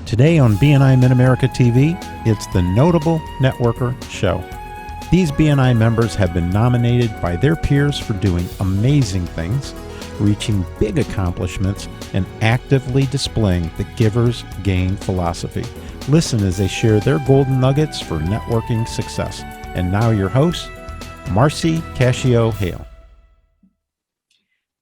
Today on BNI Mid-America TV, it's the Notable Networker Show. These BNI members have been nominated by their peers for doing amazing things, reaching big accomplishments, and actively displaying the giver's gain philosophy. Listen as they share their golden nuggets for networking success. And now your host, Marcy Cascio-Hale.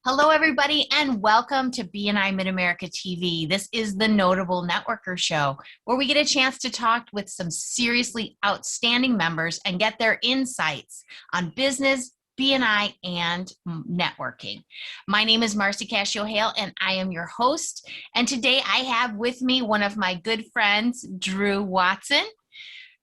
Hello, everybody, and welcome to BNI Mid-America TV. This is the Notable Networker Show, where we get a chance to talk with some seriously outstanding members and get their insights on business, BNI, and networking. My name is Marcy Cascio-Hale, and I am your host. And today I have with me one of my good friends, Drew Watson.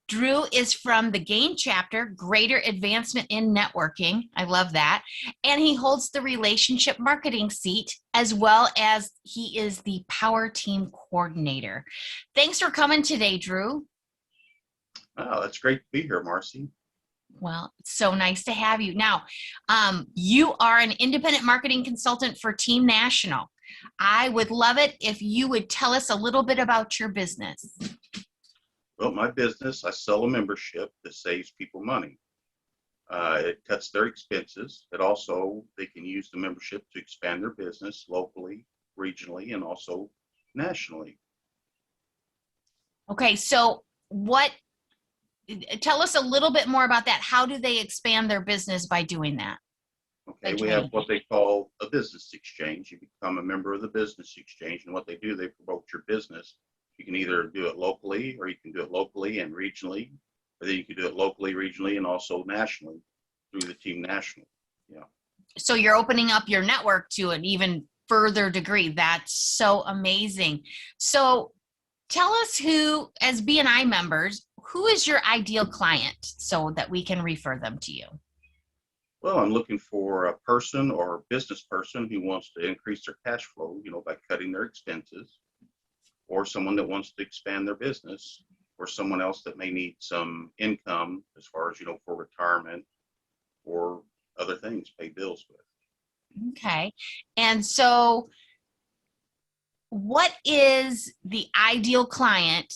Drew is from the GAIN chapter, Greater Advancement in Networking. I love that. And he holds the relationship marketing seat, as well as he is the power team coordinator. Thanks for coming today, Drew. Oh, that's great to be here, Marcy. Well, it's so nice to have you. Now, you are an independent marketing consultant for Team National. I would love it if you would tell us a little bit about your business. Well, my business, I sell a membership that saves people money. It cuts their expenses. It also, they can use the membership to expand their business locally, regionally, and also nationally. Okay, so tell us a little bit more about that. How do they expand their business by doing that? Okay, we have what they call a business exchange. You become a member of the business exchange, and what they do, they promote your business. You can either do it locally, or you can do it locally and regionally, or then you can do it locally, regionally, and also nationally through the Team National. Yeah. So you're opening up your network to an even further degree. That's so amazing. So tell us who, as BNI members, who is your ideal client so that we can refer them to you? Well, I'm looking for a person or a business person who wants to increase their cash flow, by cutting their expenses, or someone that wants to expand their business, or someone else that may need some income as far as, for retirement or other things, pay bills with. Okay. And so what is the ideal client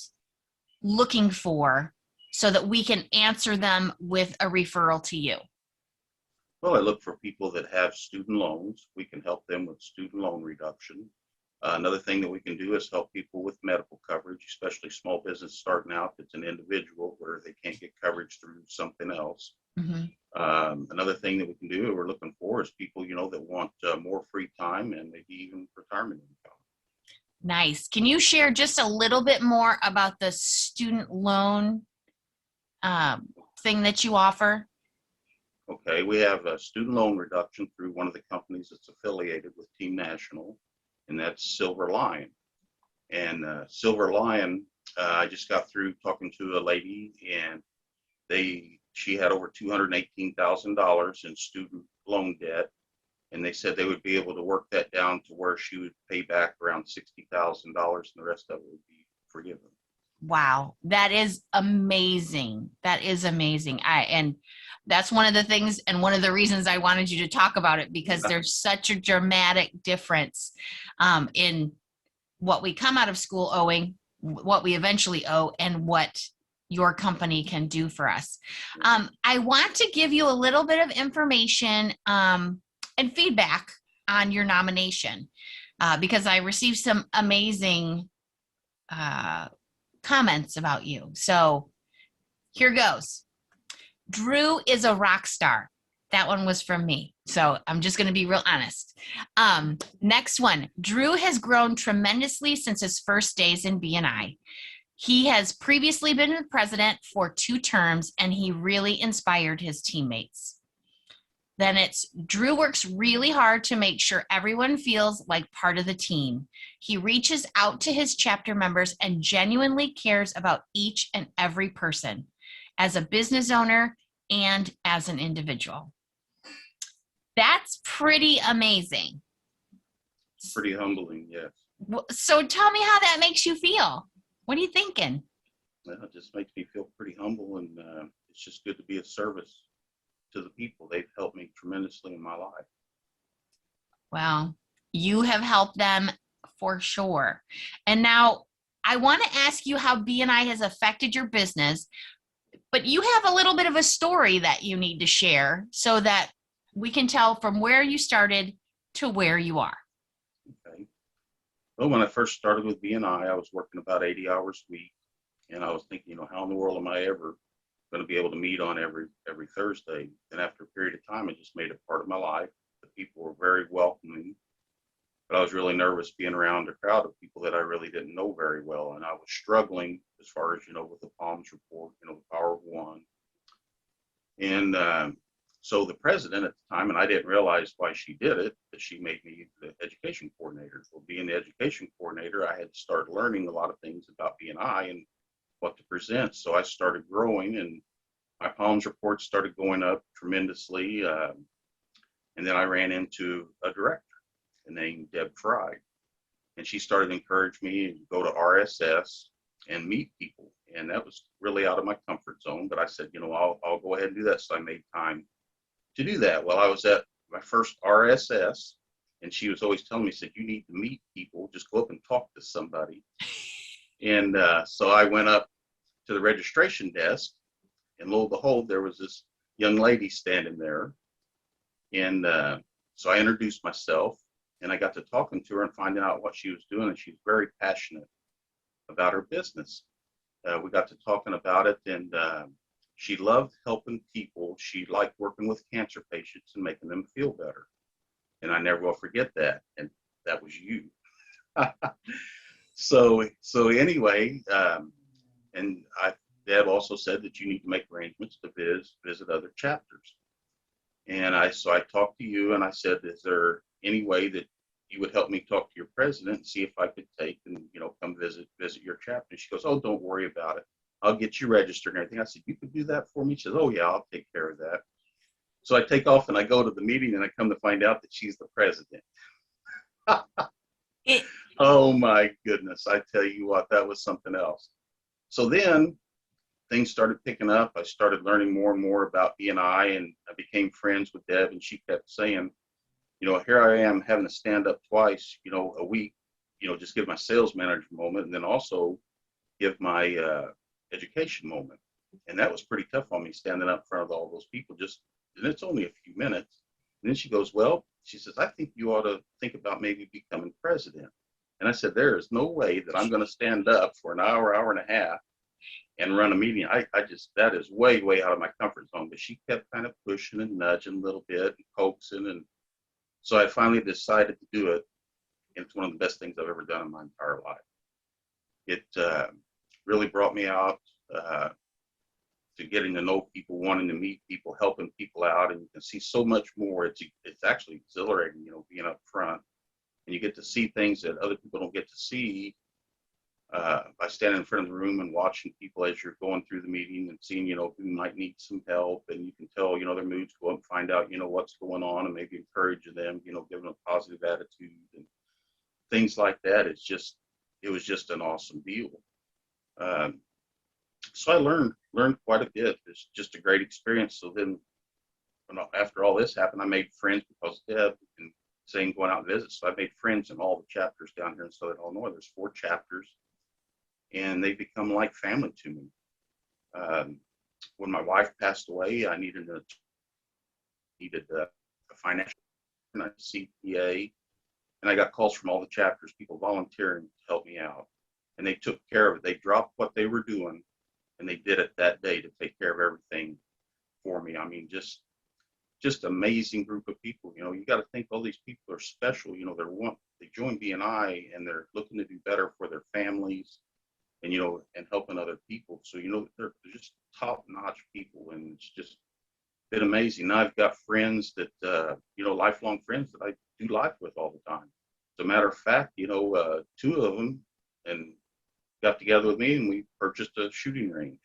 looking for so that we can answer them with a referral to you? Well, I look for people that have student loans. We can help them with student loan reduction. Another thing that we can do is help people with medical coverage, especially small business starting out. It's an individual where they can't get coverage through something else. Mm-hmm. Another thing that we can do, we're looking for, is people, that want more free time and maybe even retirement income. Nice. Can you share just a little bit more about the student loan thing that you offer? Okay, we have a student loan reduction through one of the companies that's affiliated with Team National, and that's Silver Lion. And Silver Lion, I just got through talking to a lady, and she had over $218,000 in student loan debt, and they said they would be able to work that down to where she would pay back around $60,000, and the rest of it would be forgiven. Wow, that is amazing. That is amazing. And that's one of the things and one of the reasons I wanted you to talk about it, because there's such a dramatic difference in what we come out of school owing, what we eventually owe, and what your company can do for us. I want to give you a little bit of information and feedback on your nomination because I received some amazing comments about you. So here goes. Drew is a rock star. That one was from me. So I'm just going to be real honest. Next one. Drew has grown tremendously since his first days in BNI. He has previously been the president for 2 terms, and he really inspired his teammates. Then it's Drew works really hard to make sure everyone feels like part of the team. He reaches out to his chapter members and genuinely cares about each and every person as a business owner and as an individual. That's pretty amazing. Pretty humbling, yes. So tell me how that makes you feel. What are you thinking? Well, it just makes me feel pretty humble, and it's just good to be of service to the people. They've helped me tremendously in my life. Well, you have helped them for sure. And now I want to ask you how BNI has affected your business, but you have a little bit of a story that you need to share so that we can tell from where you started to where you are. Okay. Well, when I first started with BNI, I was working about 80 hours a week, and I was thinking, how in the world am I ever going to be able to meet on every Thursday? And after a period of time, it just made it part of my life. The people were very welcoming, but I was really nervous being around a crowd of people that I really didn't know very well, and I was struggling as far as with the Palms report, the Power of One, and so the president at the time, and I didn't realize why she did it, that she made me the education coordinator. So being the education coordinator, I had to start learning a lot of things about BNI and what to present. So I started growing, and my Palms reports started going up tremendously. And then I ran into a director named Deb Fry, and she started to encourage me to go to RSS and meet people. And that was really out of my comfort zone, but I said, I'll go ahead and do that. So I made time to do that. Well, I was at my first RSS, and she was always telling me, said, you need to meet people, just go up and talk to somebody. And so I went up to the registration desk, and lo and behold, there was this young lady standing there. And so I introduced myself, and I got to talking to her and finding out what she was doing, and she's very passionate about her business. We got to talking about it, and she loved helping people. She liked working with cancer patients and making them feel better. And I never will forget that. And that was you. So anyway, and Deb also said that you need to make arrangements to visit other chapters. And so I talked to you, and I said, is there any way that you would help me talk to your president and see if I could take and come visit your chapter? And she goes, oh, don't worry about it. I'll get you registered and everything. I said, you could do that for me? She says, oh yeah, I'll take care of that. So I take off and I go to the meeting, and I come to find out that she's the president. Oh my goodness. I tell you what, that was something else. So then things started picking up. I started learning more and more about BNI, and I became friends with Deb, and she kept saying, here I am having to stand up twice, a week, just give my sales manager moment, and then also give my education moment. And that was pretty tough on me, standing up in front of all those people, and it's only a few minutes. And then she goes, well, she says, I think you ought to think about maybe becoming president. And I said, there is no way that I'm going to stand up for an hour, hour and a half and run a meeting. That is way, way out of my comfort zone. But she kept kind of pushing and nudging a little bit and coaxing. And so I finally decided to do it. And it's one of the best things I've ever done in my entire life. It really brought me out to getting to know people, wanting to meet people, helping people out, and you can see so much more. It's actually exhilarating, being up front, and you get to see things that other people don't get to see by standing in front of the room and watching people as you're going through the meeting and seeing, who might need some help, and you can tell, their moods, go up and find out, what's going on, and maybe encourage them, give them a positive attitude and things like that. It was just an awesome deal. So I learned quite a bit. It's just a great experience. So then, after all this happened, I made friends because Deb and saying going out and visit. So I made friends in all the chapters down here in Southern Illinois. There's 4 chapters, and they become like family to me. When my wife passed away, I needed a financial and a CPA, and I got calls from all the chapters, people volunteering to help me out, and they took care of it. They dropped what they were doing, and they did it that day to take care of everything for me. I mean, just amazing group of people. You got to think all these people are special. They join BNI and they're looking to do better for their families, and and helping other people. So they're just top-notch people, and it's just been amazing. Now I've got friends that lifelong friends that I do life with all the time. As a matter of fact, 2 of them and got together with me, and we purchased a shooting range.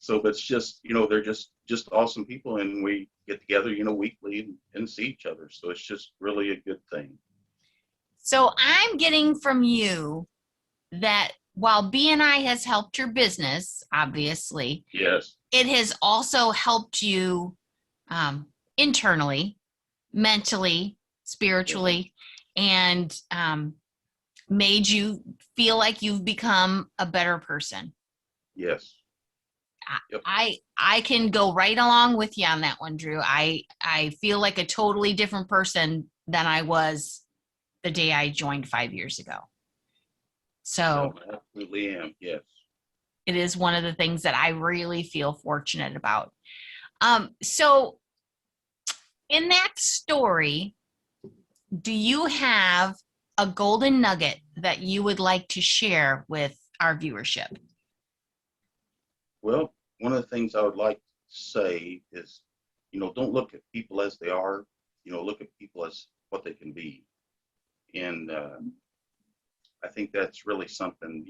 So it's just, they're just awesome people, and we get together, weekly and see each other. So it's just really a good thing. So I'm getting from you that while BNI has helped your business, obviously, Yes, it has also helped you internally, mentally, spiritually, and made you feel like you've become a better person. Yes. Yep. I can go right along with you on that one, Drew. I feel like a totally different person than I was the day I joined 5 years ago. So I absolutely am. Yes. it is one of the things that I really feel fortunate about. So in that story, do you have a golden nugget that you would like to share with our viewership? Well, one of the things I would like to say is, don't look at people as they are, look at people as what they can be. And I think that's really something,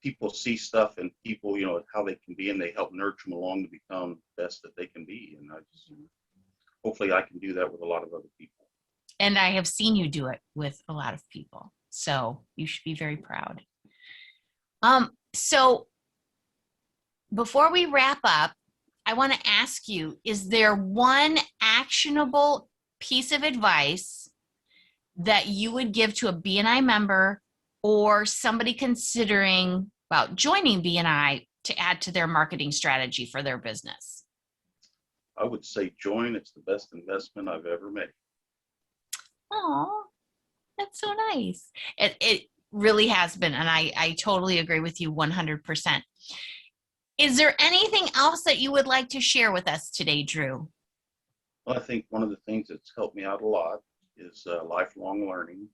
people see stuff and people, how they can be, and they help nurture them along to become the best that they can be. And hopefully I can do that with a lot of other people. And I have seen you do it with a lot of people. So you should be very proud. So before we wrap up, I want to ask you, is there one actionable piece of advice that you would give to a BNI member or somebody considering about joining BNI to add to their marketing strategy for their business? I would say join. It's the best investment I've ever made. Oh, that's so nice. It really has been, and I totally agree with you 100%. Is there anything else that you would like to share with us today, Drew? Well, I think one of the things that's helped me out a lot is lifelong learning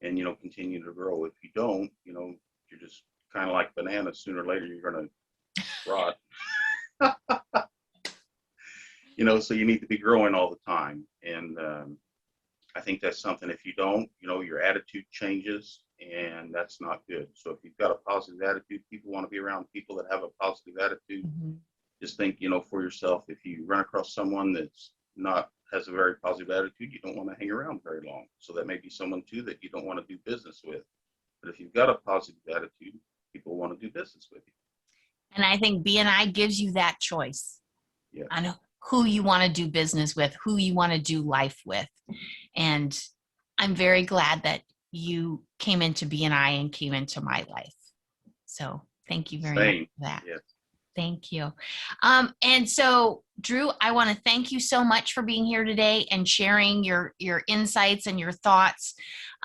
and, continue to grow. If you don't, you're just kind of like bananas. Sooner or later, you're going to rot. So you need to be growing all the time. And I think that's something, if you don't, your attitude changes, and that's not good. So if you've got a positive attitude, people want to be around people that have a positive attitude. Mm-hmm. Just think, for yourself, if you run across someone that's has a very positive attitude, you don't want to hang around very long. So that may be someone too that you don't want to do business with. But if you've got a positive attitude, people want to do business with you. And I think BNI gives you that choice. Yeah. On who you want to do business with, who you want to do life with. And I'm very glad that you came into BNI and came into my life. So thank you very much for that. Yes. Thank you. And so, Drew, I want to thank you so much for being here today and sharing your insights and your thoughts.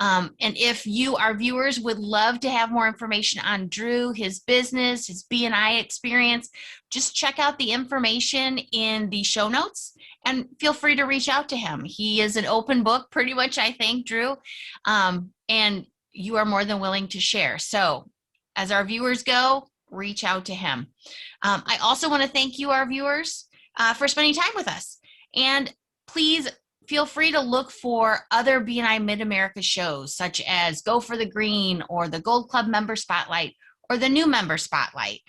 And if you, our viewers, would love to have more information on Drew, his business, his BNI experience, just check out the information in the show notes and feel free to reach out to him. He is an open book, pretty much, I think, Drew. And you are more than willing to share. So as our viewers go, reach out to him. I also want to thank you, our viewers, for spending time with us. And please feel free to look for other BNI Mid-America shows, such as Go for the Green or the Gold Club Member Spotlight or the New Member Spotlight.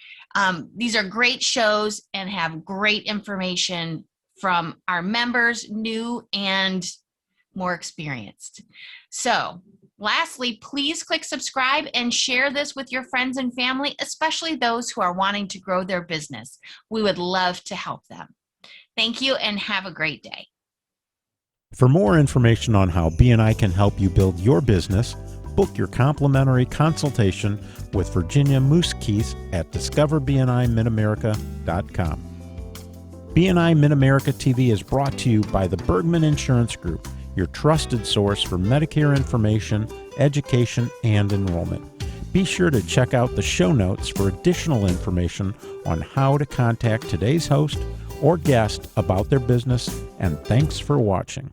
These are great shows and have great information from our members, new and more experienced. So lastly, please click subscribe and share this with your friends and family, especially those who are wanting to grow their business. We would love to help them. Thank you and have a great day. For more information on how BNI can help you build your business, book your complimentary consultation with Virginia Moose-Keith at discoverbnimidamerica.com. BNI Mid-America TV is brought to you by the Bergman Insurance Group, your trusted source for Medicare information, education, and enrollment. Be sure to check out the show notes for additional information on how to contact today's host or guest about their business, and thanks for watching.